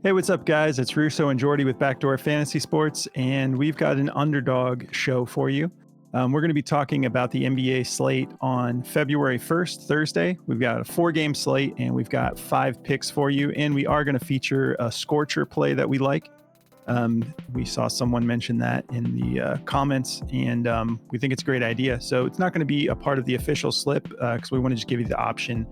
Hey, what's up, guys? It's Russo and Jordy with Backdoor Fantasy Sports, and we've got an underdog show for you. We're going to be talking about the NBA slate on February 1st, Thursday. We've got a 4-game slate, and we've got 5 picks for you, and we are going to feature a scorcher play that we like. We saw someone mention that in the comments, and we think it's a great idea. So it's not going to be a part of the official slip because we want to just give you the option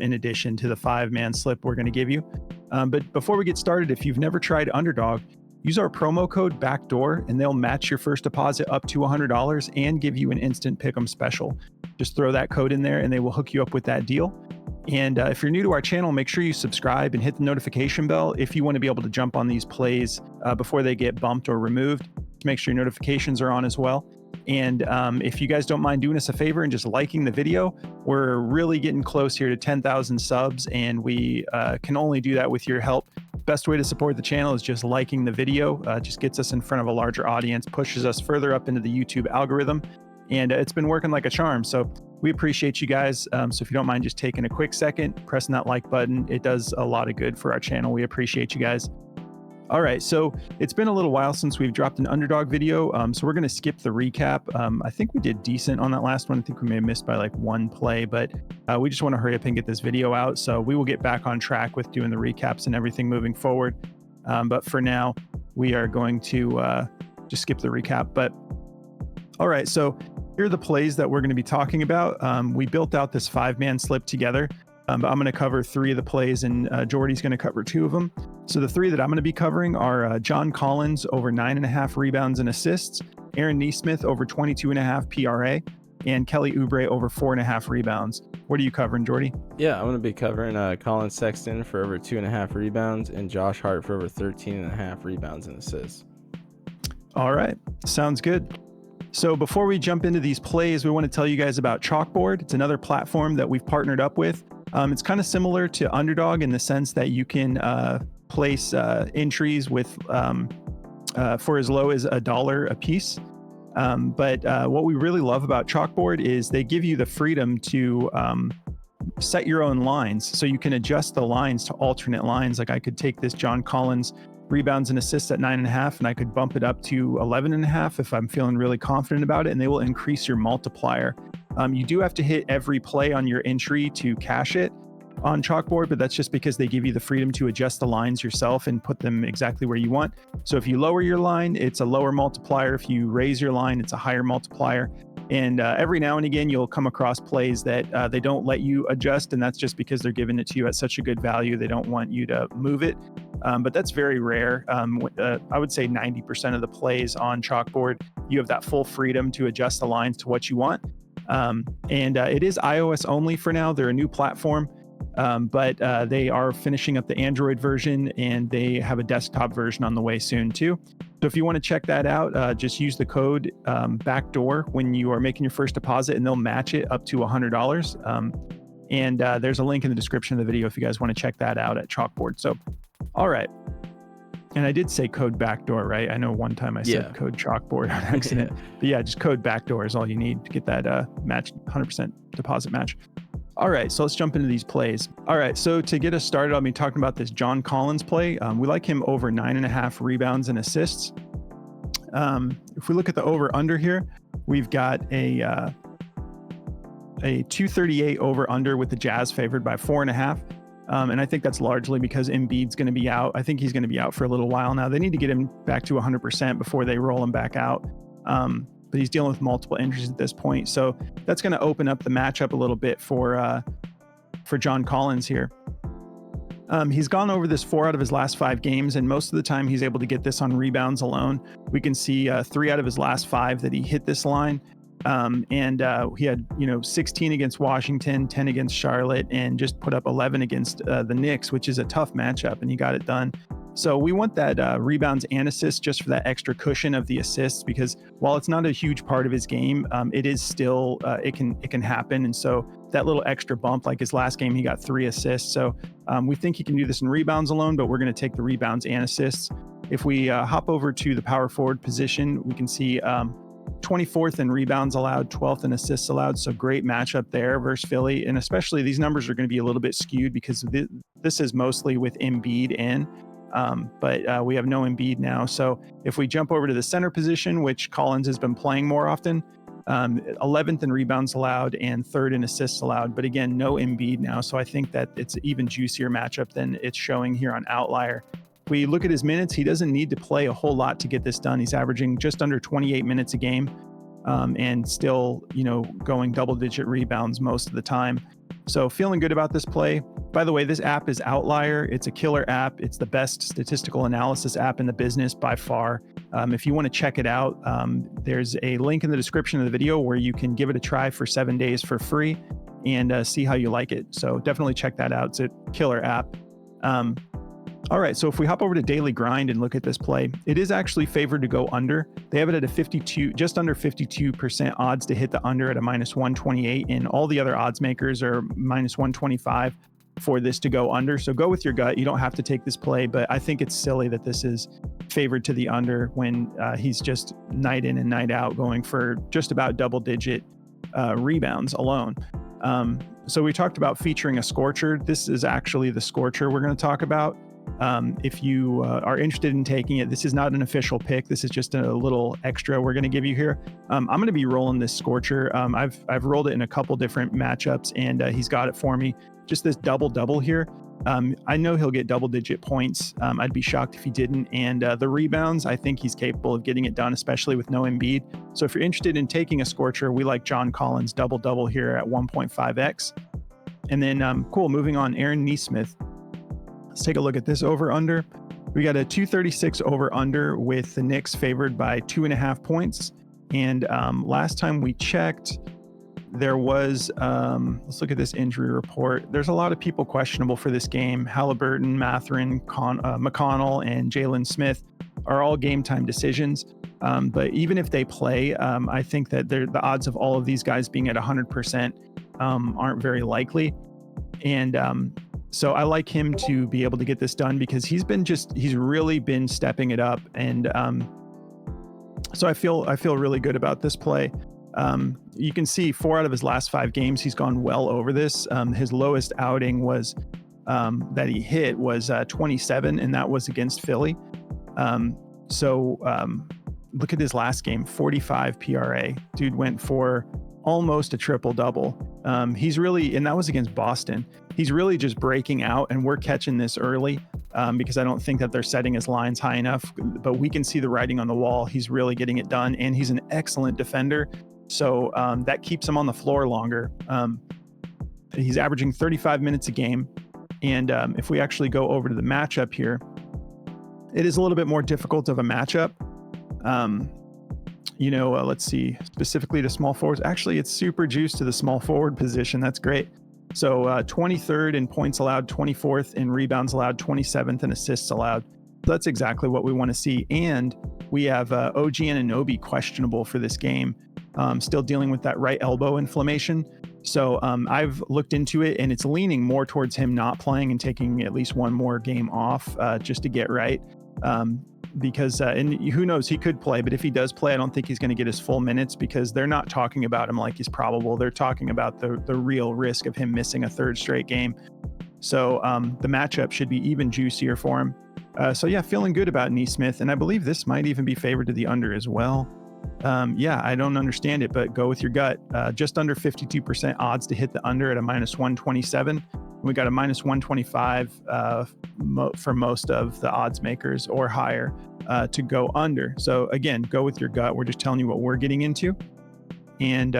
in addition to the 5-man slip we're going to give you. But before we get started, if you've never tried Underdog, use our promo code BACKDOOR and they'll match your first deposit up to $100 and give you an instant pick'em special. Just throw that code in there and they will hook you up with that deal. And if you're new to our channel, make sure you subscribe and hit the notification bell if you want to be able to jump on these plays before they get bumped or removed. Just make sure your notifications are on as well. And if you guys don't mind doing us a favor and just liking the video, we're really getting close here to 10,000 subs, and we can only do that with your help. Best way to support the channel is just liking the video. Just gets us in front of a larger audience, pushes us further up into the YouTube algorithm, and it's been working like a charm. So we appreciate you guys. So if you don't mind just taking a quick second, pressing that like button, it does a lot of good for our channel. We appreciate you guys. All right, so it's been a little while since we've dropped an underdog video, so we're going to skip the recap. I think we did decent on that last one. I think we may have missed by like one play, but we just want to hurry up and get this video out. So we will get back on track with doing the recaps and everything moving forward. But for now, we are going to just skip the recap. But all right, so here are the plays that we're going to be talking about. We built out this 5-man slip together. But I'm going to cover 3 of the plays, and Jordy's going to cover 2 of them. So the 3 that I'm going to be covering are John Collins over 9.5 rebounds and assists, Aaron Nesmith over 22.5 PRA, and Kelly Oubre over 4.5 rebounds. What are you covering, Jordy? Yeah, I'm going to be covering Colin Sexton for over 2.5 rebounds and Josh Hart for over 13.5 rebounds and assists. All right, sounds good. So before we jump into these plays, we want to tell you guys about Chalkboard. It's another platform that we've partnered up with. It's kind of similar to Underdog in the sense that you can place entries with for as low as $1 a piece. But what we really love about Chalkboard is they give you the freedom to set your own lines. So you can adjust the lines to alternate lines. Like I could take this John Collins rebounds and assists at 9.5, and I could bump it up to 11.5 if I'm feeling really confident about it, and they will increase your multiplier. You do have to hit every play on your entry to cash it on Chalkboard, but that's just because they give you the freedom to adjust the lines yourself and put them exactly where you want. So if you lower your line, it's a lower multiplier. If you raise your line, it's a higher multiplier. And every now and again, you'll come across plays that they don't let you adjust, and that's just because they're giving it to you at such a good value. They don't want you to move it. But that's very rare. I would say 90% of the plays on Chalkboard, you have that full freedom to adjust the lines to what you want. It is iOS only for now. They're a new platform, but they are finishing up the Android version, and they have a desktop version on the way soon too. So if you want to check that out, just use the code BACKDOOR when you are making your first deposit, and they'll match it up to $100. There's a link in the description of the video if you guys want to check that out at Chalkboard. So, all right. And I did say code BACKDOOR, right? I know one time I said code Chalkboard on accident. But yeah, just code BACKDOOR is all you need to get that match 100% deposit match. All right, so let's jump into these plays. All right, so to get us started, I'll be talking about this John Collins play. We like him over 9.5 rebounds and assists. If we look at the over-under here, we've got a 238 over-under with the Jazz favored by 4.5. And I think that's largely because Embiid's going to be out. I think he's going to be out for a little while now. They need to get him back to 100% before they roll him back out. But he's dealing with multiple injuries at this point. So that's going to open up the matchup a little bit for John Collins here. He's gone over this 4 out of his last 5 games, and most of the time he's able to get this on rebounds alone. We can see 3 out of his last 5 that he hit this line. He had 16 against Washington, 10 against Charlotte, and just put up 11 against the Knicks, which is a tough matchup, and he got it done. So we want that rebounds and assists just for that extra cushion of the assists, because while it's not a huge part of his game, it is still it can happen. And so that little extra bump, like his last game, he got 3 assists. So we think he can do this in rebounds alone, but we're going to take the rebounds and assists. If we hop over to the power forward position, we can see 24th in rebounds allowed, 12th in assists allowed. So great matchup there versus Philly. And especially these numbers are going to be a little bit skewed because this is mostly with Embiid in. but we have no Embiid now. So if we jump over to the center position, which Collins has been playing more often, 11th in rebounds allowed and 3rd in assists allowed. But again, no Embiid now. So I think that it's an even juicier matchup than it's showing here on Outlier. If we look at his minutes, he doesn't need to play a whole lot to get this done. He's averaging just under 28 minutes a game, and still, going double-digit rebounds most of the time. So feeling good about this play. By the way, this app is Outlier. It's a killer app. It's the best statistical analysis app in the business by far. If you want to check it out, there's a link in the description of the video where you can give it a try for 7 days for free and see how you like it. So definitely check that out. It's a killer app. All right, so if we hop over to Daily Grind and look at this play, it is actually favored to go under. They have it at a 52, just under 52% odds to hit the under at a -128, and all the other odds makers are -125 for this to go under. So go with your gut. You don't have to take this play, but I think it's silly that this is favored to the under when he's just night in and night out going for just about double-digit rebounds alone. So we talked about featuring a scorcher. This is actually the scorcher we're going to talk about. If you are interested in taking it, this is not an official pick. This is just a little extra we're going to give you here. I'm going to be rolling this scorcher. I've rolled it in a couple different matchups, and he's got it for me. Just this double here. I know he'll get double-digit points. I'd be shocked if he didn't. And the rebounds, I think he's capable of getting it done, especially with no Embiid. So if you're interested in taking a scorcher, we like John Collins double here at 1.5x. And then, cool, moving on, Aaron Nesmith. Let's take a look at this over-under. We got a 236 over-under with the Knicks favored by 2.5 points. And last time we checked, there was, let's look at this injury report. There's a lot of people questionable for this game. Halliburton, Mathurin, McConnell, and Jalen Smith are all game time decisions. But even if they play, I think that the odds of all of these guys being at 100% aren't very likely. And so I like him to be able to get this done because he's really been stepping it up. And so I feel really good about this play. You can see 4 out of his last 5 games, he's gone well over this. His lowest outing was that he hit was 27, and that was against Philly. Look at his last game, 45 PRA. Dude went for almost a triple-double. He's really, and that was against Boston. He's really just breaking out, and we're catching this early because I don't think that they're setting his lines high enough, but we can see the writing on the wall. He's really getting it done, and he's an excellent defender. So that keeps him on the floor longer. He's averaging 35 minutes a game. And if we actually go over to the matchup here, it is a little bit more difficult of a matchup. Let's see, specifically to small forwards. Actually, it's super juiced to the small forward position. That's great. So 23rd in points allowed, 24th in rebounds allowed, 27th in assists allowed. That's exactly what we want to see. And we have OG Anunoby questionable for this game. Still dealing with that right elbow inflammation. So I've looked into it, and it's leaning more towards him not playing and taking at least one more game off just to get right. Because and who knows, he could play, but if he does play, I don't think he's going to get his full minutes because they're not talking about him like he's probable. They're talking about the real risk of him missing a 3rd straight game. So the matchup should be even juicier for him. So yeah, feeling good about Nesmith, and I believe this might even be favored to the under as well. I don't understand it, but go with your gut. Just under 52% odds to hit the under at a -127. We got a -125 for most of the odds makers or higher to go under. So again, go with your gut. We're just telling you what we're getting into. And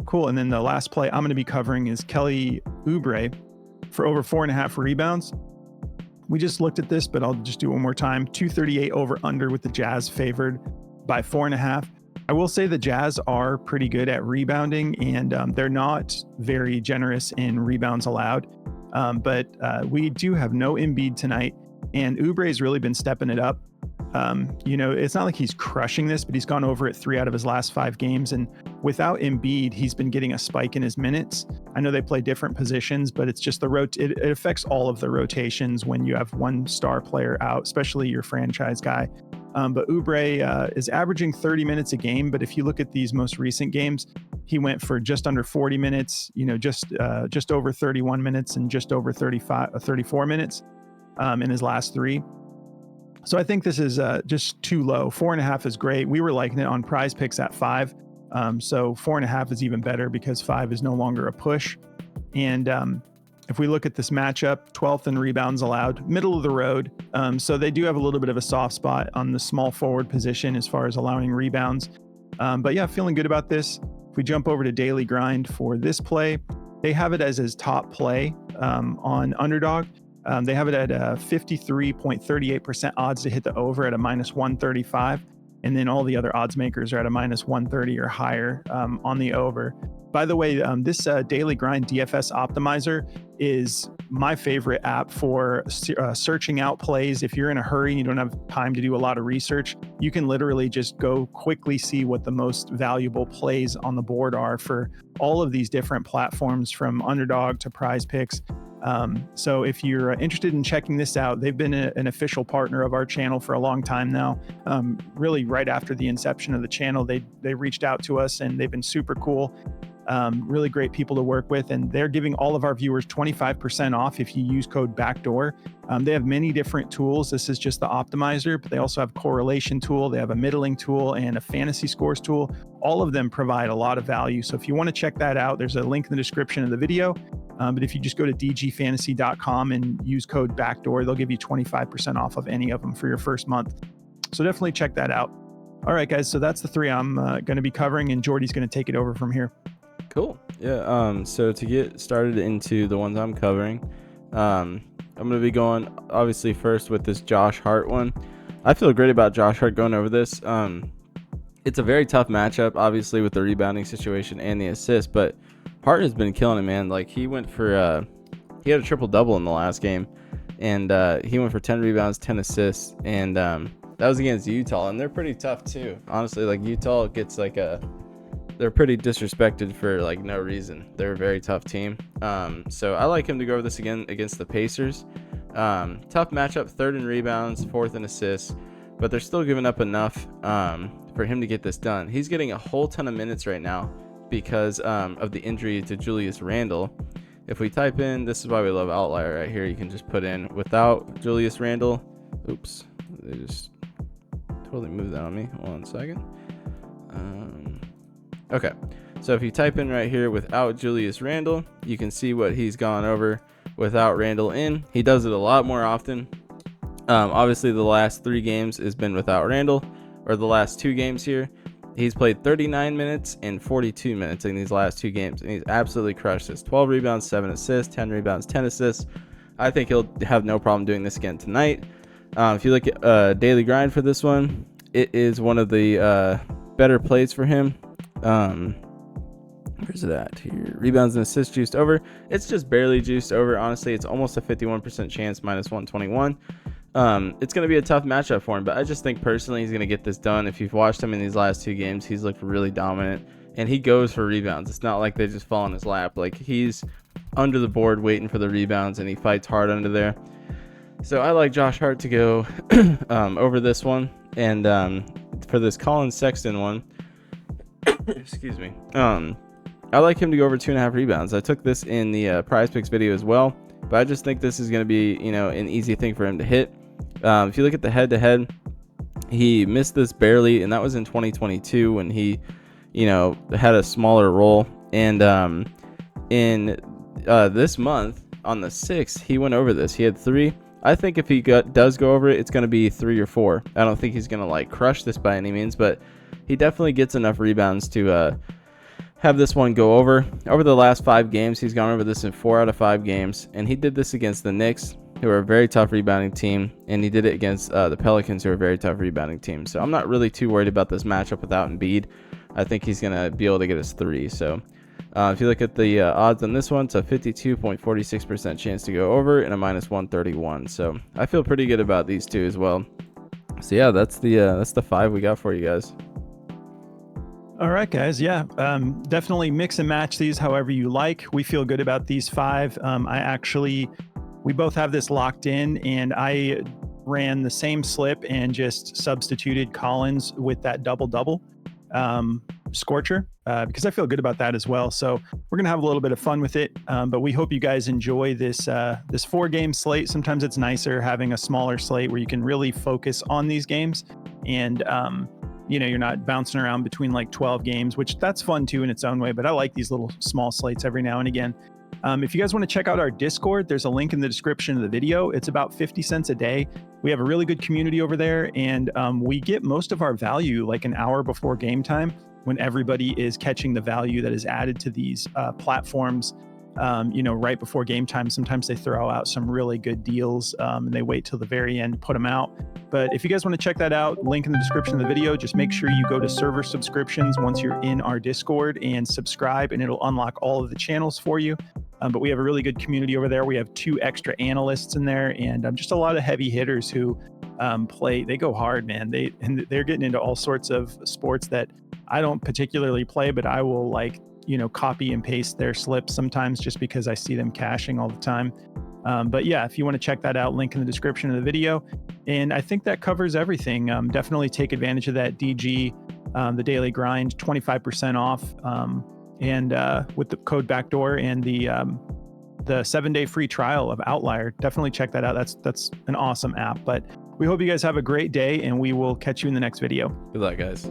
cool. And then the last play I'm going to be covering is Kelly Oubre for over 4.5 rebounds. We just looked at this, but I'll just do it one more time. 238 over under with the Jazz favored by 4.5. I will say the Jazz are pretty good at rebounding, and they're not very generous in rebounds allowed. But we do have no Embiid tonight, and Oubre's really been stepping it up. It's not like he's crushing this, but he's gone over it 3 out of his last 5 games. And without Embiid, he's been getting a spike in his minutes. I know they play different positions, but it's just it affects all of the rotations when you have one star player out, especially your franchise guy. But Oubre is averaging 30 minutes a game. But if you look at these most recent games, he went for just under 40 minutes, just over 31 minutes and just over 34 minutes in his last 3. So I think this is just too low. 4.5 is great. We were liking it on Prize Picks at 5. So 4.5 is even better because 5 is no longer a push. And if we look at this matchup, 12th in rebounds allowed, middle of the road. So they do have a little bit of a soft spot on the small forward position as far as allowing rebounds. But yeah, feeling good about this. If we jump over to Daily Grind for this play, they have it as his top play on Underdog. They have it at 53.38% odds to hit the over at a minus 135. And then all the other odds makers are at a minus 130 or higher on the over. By the way, this Daily Grind DFS Optimizer is my favorite app for searching out plays. If you're in a hurry and you don't have time to do a lot of research, you can literally just go quickly see what the most valuable plays on the board are for all of these different platforms, from Underdog to Prize Picks. So if you're interested in checking this out, they've been an official partner of our channel for a long time now. Really right after the inception of the channel, they reached out to us and they've been super cool. Really great people to work with, and they're giving all of our viewers 25% off if you use code BACKDOOR. They have many different tools. This is just the optimizer, but they also have correlation tool, they have a middling tool, and a fantasy scores tool. All of them provide a lot of value. So if you want to check that out, there's a link in the description of the video. But if you just go to dgfantasy.com and use code BACKDOOR, they'll give you 25% off of any of them for your first month. So definitely check that out. All right, guys. So that's the three I'm going to be covering, and Jordy's going to take it over from here. Cool. Yeah. So to get started into the ones I'm covering, I'm going to be going obviously first with this Josh Hart one. I feel great about Josh Hart going over this. It's a very tough matchup, obviously, with the rebounding situation and the assist, but Hart has been killing it, man. Like, he went for he had a triple-double in the last game, and he went for 10 rebounds, 10 assists, and that was against Utah, and they're pretty tough too. Honestly, like, Utah gets like they're pretty disrespected for like no reason. They're a very tough team. So I like him to go over this again against the Pacers. Tough matchup, 3rd in rebounds, 4th in assists, but they're still giving up enough for him to get this done. He's getting a whole ton of minutes right now because of the injury to Julius Randle. If we type in, this is why we love Outlier right here, you can just put in without Julius Randle. Oops, they just totally moved that on me. 1 second. Okay, so if you type in right here without Julius Randle, you can see what he's gone over without Randle in. He does it a lot more often. Obviously, the last 3 games has been without Randle, or the last 2 games here. He's played 39 minutes and 42 minutes in these last 2 games, and he's absolutely crushed this. 12 rebounds, 7 assists, 10 rebounds, 10 assists. I think he'll have no problem doing this again tonight. If you look at Daily Grind for this one, it is one of the better plays for him. Where's it at here? Rebounds and assists juiced over. It's just barely juiced over. Honestly, it's almost a 51% chance, minus 121. It's going to be a tough matchup for him, but I just think personally he's going to get this done. If you've watched him in these last 2 games, he's looked really dominant, and he goes for rebounds. It's not like they just fall in his lap. Like, he's under the board waiting for the rebounds, and he fights hard under there. So I like Josh Hart to go over this one. And for this Colin Sexton one, excuse me, I like him to go over 2.5 rebounds. I took this in the Prize Picks video as well, but I just think this is going to be, an easy thing for him to hit. If you look at the head-to-head, he missed this barely, and that was in 2022 when he, had a smaller role. And in this month, on the 6th, he went over this. He had 3. I think if he does go over it, it's going to be 3 or 4. I don't think he's going to crush this by any means, but he definitely gets enough rebounds to have this one go over. Over the last 5 games, he's gone over this in 4 out of 5 games, and he did this against the Knicks, who are a very tough rebounding team, and he did it against the Pelicans, who are a very tough rebounding team. So I'm not really too worried about this matchup without Embiid. I think he's going to be able to get his 3. So if you look at the odds on this one, it's a 52.46% chance to go over and a minus 131. So I feel pretty good about these 2 as well. So yeah, that's the 5 we got for you guys. All right, guys. Yeah, definitely mix and match these however you like. We feel good about these 5. We both have this locked in, and I ran the same slip and just substituted Collins with that double-double. Scorcher because I feel good about that as well. So we're gonna have a little bit of fun with it, but we hope you guys enjoy this 4-game slate. Sometimes it's nicer having a smaller slate where you can really focus on these games, and you're not bouncing around between like 12 games, which that's fun too in its own way. But I like these little small slates every now and again. If you guys want to check out our Discord, there's a link in the description of the video. It's about 50 cents a day. We have a really good community over there, and we get most of our value like an hour before game time when everybody is catching the value that is added to these platforms. Right before game time, sometimes they throw out some really good deals, and they wait till the very end to put them out. But if you guys want to check that out, link in the description of the video. Just make sure you go to server subscriptions once you're in our Discord and subscribe, and it'll unlock all of the channels for you. But we have a really good community over there. We have 2 extra analysts in there, and just a lot of heavy hitters who play. They go hard, man. They're getting into all sorts of sports that I don't particularly play, but I will copy and paste their slips sometimes just because I see them caching all the time. But yeah, if you want to check that out, link in the description of the video. And I think that covers everything. Definitely take advantage of that DG, the daily grind, 25% off. And with the code backdoor and the 7-day free trial of Outlier, definitely check that out. That's an awesome app. But we hope you guys have a great day, and we will catch you in the next video. Good luck, guys.